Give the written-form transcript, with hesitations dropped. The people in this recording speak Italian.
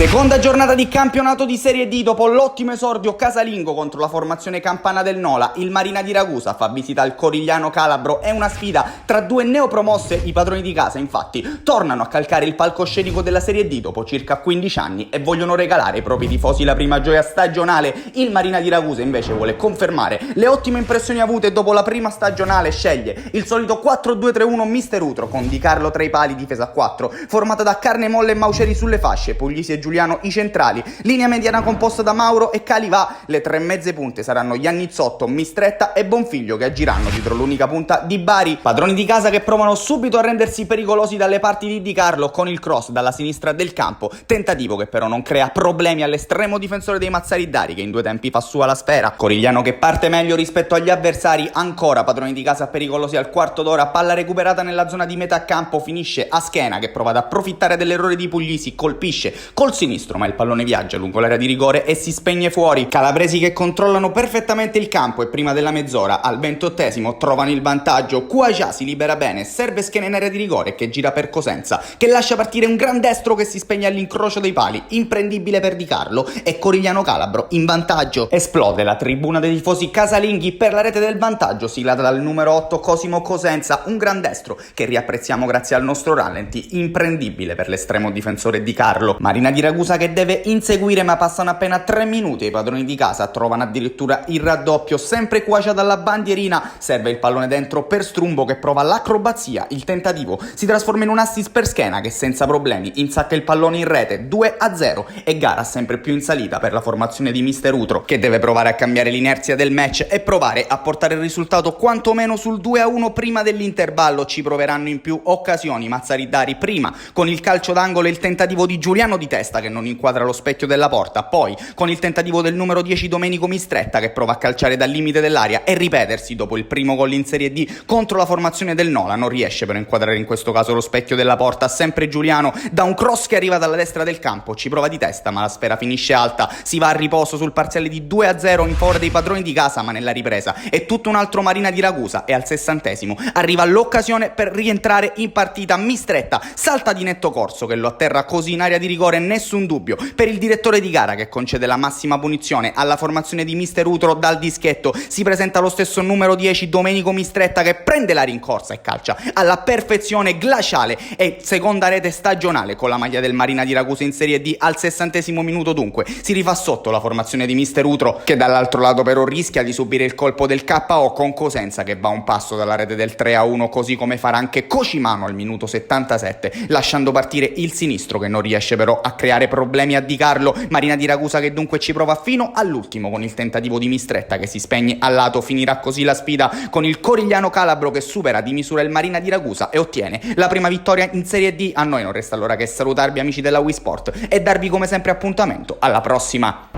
Seconda giornata di campionato di Serie D. Dopo l'ottimo esordio casalingo contro la formazione campana del Nola, il Marina di Ragusa fa visita al Corigliano Calabro. È una sfida tra due neopromosse. I padroni di casa infatti tornano a calcare il palcoscenico della Serie D dopo circa 15 anni e vogliono regalare ai propri tifosi la prima gioia stagionale. Il Marina di Ragusa invece vuole confermare le ottime impressioni avute dopo la prima stagionale. Sceglie il solito 4-2-3-1 Mister Utro con Di Carlo tra i pali, difesa a 4 formata da Carne Molle e Mauceri sulle fasce, Puglisi e Giuliano i centrali, linea mediana composta da Mauro e Calivà. Le tre mezze punte saranno Iannizzotto, Mistretta e Bonfiglio, che agiranno dietro l'unica punta di Bari. Padroni di casa che provano subito a rendersi pericolosi dalle parti di Di Carlo con il cross dalla sinistra del campo, tentativo che però non crea problemi all'estremo difensore dei Mazzaridari, che in due tempi fa sua la sfera. Corigliano che parte meglio rispetto agli avversari, ancora padroni di casa pericolosi al quarto d'ora, palla recuperata nella zona di metà campo, finisce a Schena che prova ad approfittare dell'errore di Puglisi, colpisce col sinistro ma il pallone viaggia lungo l'area di rigore e si spegne fuori. Calabresi che controllano perfettamente il campo e prima della mezz'ora al 28esimo trovano il vantaggio. Quagià si libera bene, serve Schena in area di rigore che gira per Cosenza, che lascia partire un gran destro che si spegne all'incrocio dei pali, imprendibile per Di Carlo, e Corigliano Calabro in vantaggio. Esplode la tribuna dei tifosi casalinghi per la rete del vantaggio siglata dal numero 8 Cosimo Cosenza, un gran destro che riapprezziamo grazie al nostro rallenti, imprendibile per l'estremo difensore Di Carlo. Marina di Ragusa che deve inseguire, ma passano appena 3 minuti e i padroni di casa trovano addirittura il raddoppio. Sempre Quacia dalla bandierina, serve il pallone dentro per Strumbo che prova l'acrobazia, il tentativo si trasforma in un assist per Schena che senza problemi insacca il pallone in rete. 2-0 e gara sempre più in salita per la formazione di Mister Utro, che deve provare a cambiare l'inerzia del match e provare a portare il risultato quantomeno sul 2-1 prima dell'intervallo. Ci proveranno in più occasioni Mazzaridari, prima con il calcio d'angolo e il tentativo di Giuliano di testa che non inquadra lo specchio della porta, poi con il tentativo del numero 10 Domenico Mistretta che prova a calciare dal limite dell'area e ripetersi dopo il primo gol in Serie D contro la formazione del Nola. Non riesce però a inquadrare in questo caso lo specchio della porta, sempre Giuliano da un cross che arriva dalla destra del campo, ci prova di testa ma la sfera finisce alta. Si va a riposo sul parziale di 2-0 in favore dei padroni di casa, ma nella ripresa è tutto un altro Marina di Ragusa e al 60esimo arriva l'occasione per rientrare in partita. Mistretta salta di netto corso che lo atterra così in area di rigore, nessun dubbio per il direttore di gara che concede la massima punizione alla formazione di Mister Utro. Dal dischetto si presenta lo stesso numero 10 Domenico Mistretta che prende la rincorsa e calcia alla perfezione, glaciale e seconda rete stagionale con la maglia del Marina di Ragusa in Serie D. Al 60esimo minuto dunque si rifà sotto la formazione di Mister Utro, che dall'altro lato però rischia di subire il colpo del KO con Cosenza che va un passo dalla rete del 3-1, così come farà anche Cocimano al minuto 77 lasciando partire il sinistro che non riesce però a creare problemi a Di Carlo. Marina di Ragusa che dunque ci prova fino all'ultimo con il tentativo di Mistretta che si spegne al lato. Finirà così la sfida con il Corigliano Calabro che supera di misura il Marina di Ragusa e ottiene la prima vittoria in Serie D. A noi non resta allora che salutarvi amici della Wii Sport e darvi come sempre appuntamento alla prossima.